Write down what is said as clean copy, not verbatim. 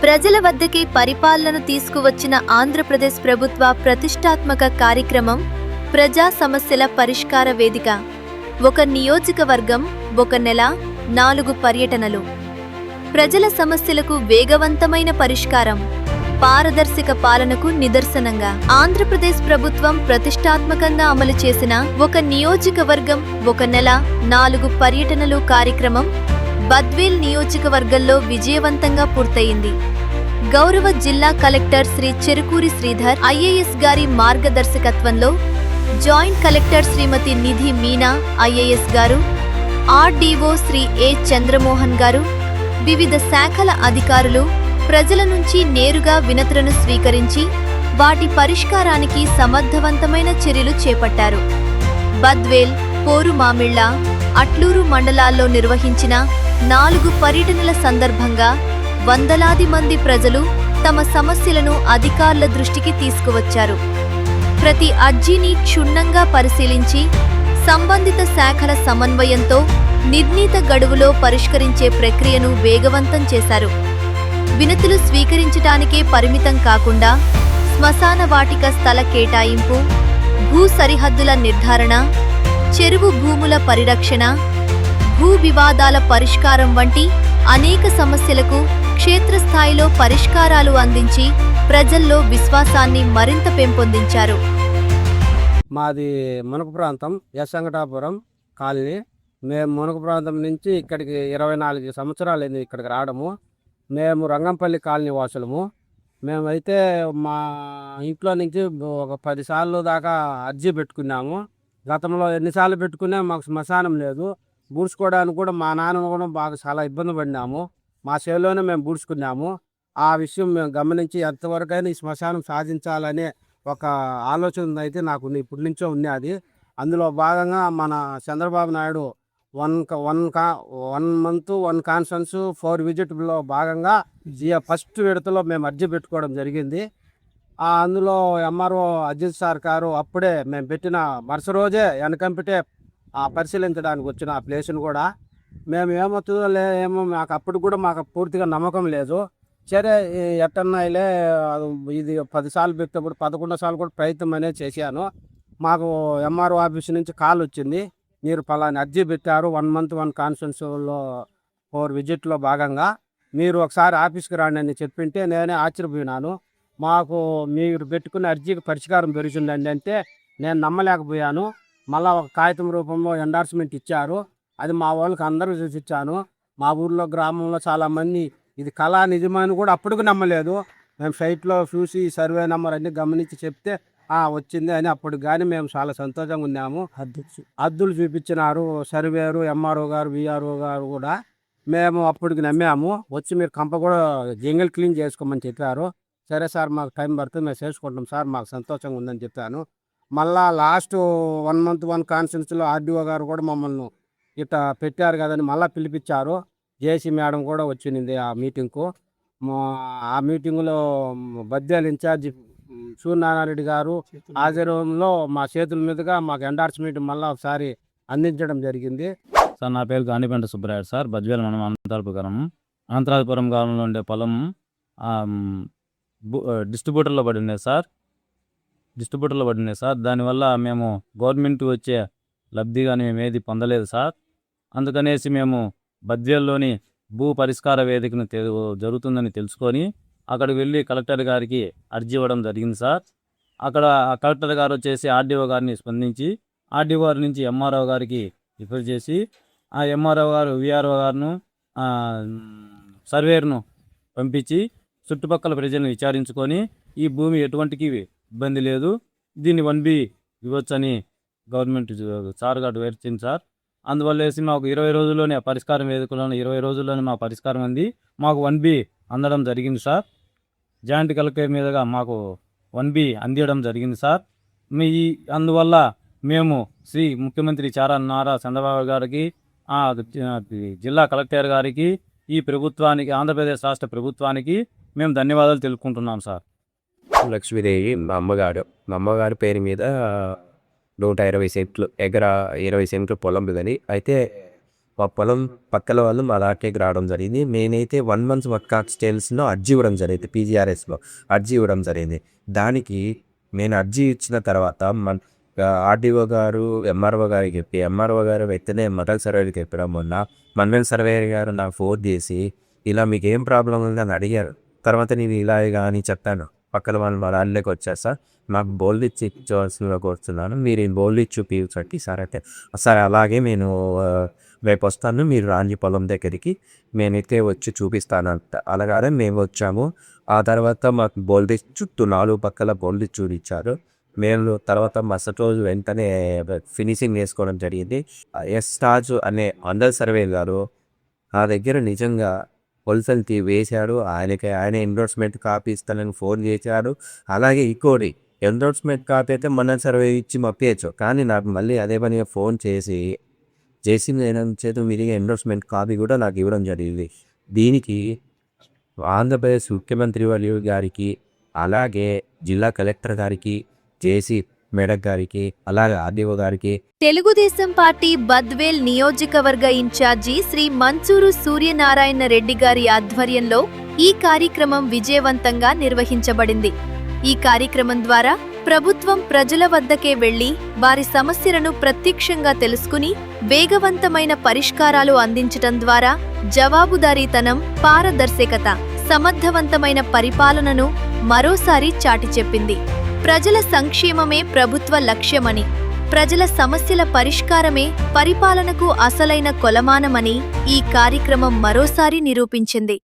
ప్రజల వద్దకే పరిపాలనను తీసుకువచ్చిన ఆంధ్రప్రదేశ్ ప్రభుత్వ ప్రతిష్టాత్మక కార్యక్రమం ప్రజా సమస్యల పరిష్కార వేదిక. ఒక నియోజకవర్గం, ఒక నెల, 4 పర్యటనలు. ప్రజల సమస్యలకు వేగవంతమైన పరిష్కారం, పారదర్శక పాలనకు నిదర్శనంగా ఆంధ్రప్రదేశ్ ప్రభుత్వం ప్రతిష్టాత్మకంగా అమలు చేసిన ఒక నియోజకవర్గం, ఒక నెల, 4 పర్యటనలు కార్యక్రమం బద్వేల్ నియోజకవర్గంలో విజయవంతంగా పూర్తయింది. గౌరవ జిల్లా కలెక్టర్ శ్రీ చెరుకూరి శ్రీధర్ ఐఏఎస్ గారి మార్గదర్శకత్వంలో జాయింట్ కలెక్టర్ శ్రీమతి నిధి మీనా ఐఏఎస్ గారు, ఆర్డీఓ శ్రీ ఏ చంద్రమోహన్ గారు, వివిధ శాఖల అధికారులు ప్రజల నుంచి నేరుగా వినతులను స్వీకరించి వాటి పరిష్కారానికి సమర్థవంతమైన చర్యలు చేపట్టారు. బద్వేల్, పోరుమామిళ్ల, అట్లూరు మండలాల్లో నిర్వహించిన 4 పర్యటనల సందర్భంగా వందలాది మంది ప్రజలు తమ సమస్యలను అధికారుల దృష్టికి తీసుకువచ్చారు. ప్రతి అర్జీని క్షుణ్ణంగా పరిశీలించి సంబంధిత శాఖల సమన్వయంతో నిర్ణీత గడువులో పరిష్కరించే ప్రక్రియను వేగవంతం చేశారు. వినతులు స్వీకరించటానికే పరిమితం కాకుండా శ్మశాన వాటిక స్థల కేటాయింపు, భూ సరిహద్దుల నిర్ధారణ, చెరువు భూముల పరిరక్షణ, భూ వివాదాల పరిష్కారం వంటి అనేక సమస్యలకు క్షేత్రస్థాయిలో పరిష్కారాలు అందించి ప్రజల్లో విశ్వాసాన్ని మరింత పెంపొందించారు. మాది మునక ప్రాంతం, యశంకటాపురం కాలనీ. మేము మునక ప్రాంతం నుంచి ఇక్కడికి 24 సంవత్సరాలు అయింది ఇక్కడికి రావడము. మేము రంగంపల్లి కాలనీ వాసులము. మేమైతే మా ఇంట్లో నుంచి ఒక 10 సార్లు దాకా అర్జీ పెట్టుకున్నాము. గతంలో ఎన్నిసార్లు పెట్టుకున్నా మాకు శ్మశానం లేదు. బూడ్చుకోవడానికి కూడా మా నాన్న కూడా బాగా చాలా ఇబ్బంది పడినాము. మా సేవలోనే మేము బూడ్చుకున్నాము. ఆ విషయం మేము గమనించి ఎంతవరకైనా ఈ శ్మశానం సాధించాలనే ఒక ఆలోచన అయితే నాకు ఇప్పటి నుంచో ఉన్నది. అందులో భాగంగా మన చంద్రబాబు నాయుడు 1 మంత్ 1 కాన్ఫరెన్స్ 4 విజిట్లో భాగంగా ఫస్ట్ విడతలో మేము అర్జీ పెట్టుకోవడం జరిగింది. అందులో ఎంఆర్ఓ అజిత్ సార్ గారు అప్పుడే మేము పెట్టిన మరుసటి రోజే వెనకంపిటే పరిశీలించడానికి వచ్చిన ఆ ప్లేస్ను కూడా మేము ఏమవుతుందో ఏమో మాకు అప్పుడు కూడా మాకు పూర్తిగా నమ్మకం లేదు. సరే ఎట్టన్నాయిలే, ఇది 10 సార్లు పెట్టినప్పుడు 11 సార్లు కూడా ప్రయత్నం అనేది చేశాను. మాకు ఎంఆర్ఓ ఆఫీస్ నుంచి కాల్ వచ్చింది, మీరు పలాని అర్జీ పెట్టారు 1 మంత్ 1 కాన్ఫరెన్స్లో 4 విజిట్లో భాగంగా, మీరు ఒకసారి ఆఫీస్కి రాండి అని చెప్పింటే నేనే ఆశ్చర్యపోయినాను. మాకు మీరు పెట్టుకున్న అర్జీకి పరిష్కారం పెరుగుతుందండి అంటే నేను నమ్మలేకపోయాను. మళ్ళీ ఒక కాగితం రూపంలో ఎండార్స్మెంట్ ఇచ్చారు. అది మా వాళ్ళకి అందరూ చూసి ఇచ్చాను. మా ఊర్లో గ్రామంలో చాలామంది ఇది కళా నిజమని కూడా అప్పటికి నమ్మలేదు. మేము సైట్లో చూసి సర్వే నెంబర్ అన్నీ గమనించి చెప్తే వచ్చింది అని అప్పుడు కానీ మేము చాలా సంతోషంగా ఉన్నాము. హద్దులు చూపించినారు సర్వేరు, ఎంఆర్ఓ గారు, విఆర్ఓ గారు కూడా. మేము అప్పటికి నమ్మాము. వచ్చి మీరు కంప కూడా జంగిల్ క్లీన్ చేసుకోమని చెప్పారు. సరే సార్, మాకు టైం పడుతుంది, మేము చేసుకుంటాం సార్, మాకు సంతోషంగా ఉందని చెప్పాను. మళ్ళా లాస్ట్ 1 మంత్ 1 కాన్ఫరెన్స్లో ఆర్డీఓ గారు కూడా మమ్మల్ని ఇట్లా పెట్టారు కదని మళ్ళీ పిలిపించారు. జేసీ మేడం కూడా వచ్చింది ఆ మీటింగ్కు. ఆ మీటింగ్లో బద్వేల్ ఇన్ఛార్జి సూర్యనారాయణ గారు హాజరులో మా చేతుల మీదుగా మాకు ఎండార్స్మెంట్ మళ్ళీ ఒకసారి అందించడం జరిగింది. సార్, నా పేరు గాండిపేట సుబ్బరాయుడు సార్. బద్వేల్ మనం అనంతరాపురం గ్రామంలో ఉండే పొలం డిస్ట్రిబ్యూటర్లో పడినాయి సార్. దానివల్ల మేము గవర్నమెంట్ వచ్చే లబ్ధి కానీ మేము ఏది పొందలేదు సార్. అందుకనేసి మేము బద్వేల్లోని భూ పరిష్కార వేదికను జరుగుతుందని తెలుసుకొని అక్కడికి వెళ్ళి కలెక్టర్ గారికి అర్జీ ఇవ్వడం జరిగింది సార్. అక్కడ కలెక్టర్ గారు వచ్చేసి ఆర్డీఓ గారిని స్పందించి ఆర్డీఓ గారి నుంచి ఎంఆర్ఓ గారికి రిఫర్ చేసి ఆ ఎంఆర్ఓ గారు విఆర్ఓ గారును సర్వేర్ను పంపించి చుట్టుపక్కల ప్రజలను విచారించుకొని ఈ భూమి ఎటువంటికి ఇబ్బంది లేదు, దీన్ని 1B ఇవ్వచ్చని గవర్నమెంట్ సార్ గారు వేర్చింది సార్. అందువల్ల వేసి మాకు 20 రోజుల్లోనే పరిష్కారం వేదికలోనే 20 రోజుల్లోనే మా పరిష్కారం అంది. మాకు 1B అందడం జరిగింది సార్. జాయింట్ కలెక్టర్ మీదుగా మాకు 1B అందించడం జరిగింది సార్. అందువల్ల మేము శ్రీ ముఖ్యమంత్రి నారా చంద్రబాబు గారికి, జిల్లా కలెక్టర్ గారికి, ఈ ప్రభుత్వానికి, ఆంధ్రప్రదేశ్ రాష్ట్ర ప్రభుత్వానికి మేము ధన్యవాదాలు తెలుపుకుంటున్నాం సార్. లక్ష్మీదేవి మా అమ్మగారి పేరు మీద 120 సెంట్లు 20 సెంట్లు పొలం ఉందని. అయితే మా పొలం పక్కల వాళ్ళు మా దాకేకి రావడం జరిగింది. నేనైతే 1 month వర్క్ ఎక్స్టెన్షన్లో అర్జీ ఇవ్వడం జరిగింది, పీజీఆర్ఎస్లో అర్జీ ఇవ్వడం జరిగింది. దానికి నేను అర్జీ ఇచ్చిన తర్వాత ఆర్డీఓ గారు ఎంఆర్ఓ గారికి చెప్పి, ఎంఆర్ఓ గారు వెంటనే మండల్ సర్వేకి చెప్పడం వల్ల మండల్ సర్వేయర్ గారు నాకు ఫోన్ చేసి ఇలా మీకు ఏం ప్రాబ్లం ఉందని అడిగారు. తర్వాత నేను ఇలా అని చెప్పాను. పక్కన వాళ్ళు మా దానిలోకి వచ్చేస్తా, నాకు బోల్డ్ ఇచ్చి ఇచ్చవలసిందిగా కోరుతున్నాను, మీరు ఈ బోల్డ్ ఇచ్చి చూపించండి సార్. అయితే సరే అలాగే నేను రేపు వస్తాను, మీరు రాంజీ పొలం దగ్గరికి నేనైతే వచ్చి చూపిస్తానంట. అలాగే మేము వచ్చాము. ఆ తర్వాత మాకు బోల్డ్ చుట్టూ 4 పక్కల బోల్డ్ చూపించారు. మేము తర్వాత మరుసటి రోజు వెంటనే ఫినిషింగ్ చేసుకోవడం జరిగింది. ఎస్ రాజు అనే మండల్ సర్వేయర్ గారు నా దగ్గర నిజంగా కొలతలు వేశాడు. ఆయన ఎండోర్స్మెంట్ కాపీ ఇస్తానని ఫోన్ చేశాడు. అలాగే ఇంకోటి ఎండోర్స్మెంట్ కాపీ అయితే మండల్ సర్వే ఇచ్చి మప్పేయచ్చు, కానీ నాకు మళ్ళీ అదే పనిగా ఫోన్ చేసి చేత విరిగా ఎండోర్స్మెంట్ కాపీ కూడా నాకు ఇవ్వడం జరిగింది. దీనికి ఆంధ్రప్రదేశ్ ముఖ్యమంత్రి వర్యులు గారికి, అలాగే జిల్లా కలెక్టర్ గారికి, జేసీ మేడం గారికి, అలాగే ఆర్డీఓ గారికి, తెలుగుదేశం పార్టీ బద్వేల్ నియోజకవర్గ ఇన్ఛార్జి శ్రీ మంచూరు సూర్యనారాయణ రెడ్డి గారి ఆధ్వర్యంలో ఈ కార్యక్రమం విజయవంతంగా నిర్వహించబడింది. ఈ కార్యక్రమం ద్వారా ప్రభుత్వం ప్రజల వద్దకే వెళ్లి వారి సమస్యలను ప్రత్యక్షంగా తెలుసుకుని వేగవంతమైన పరిష్కారాలు అందించటం ద్వారా జవాబుదారీతనం, పారదర్శకత, సమర్థవంతమైన పరిపాలనను మరోసారి చాటి చెప్పింది. ప్రజల సంక్షేమమే ప్రభుత్వ లక్ష్యమని, ప్రజల సమస్యల పరిష్కారమే పరిపాలనకు అసలైన కొలమానమని ఈ కార్యక్రమం మరోసారి నిరూపించింది.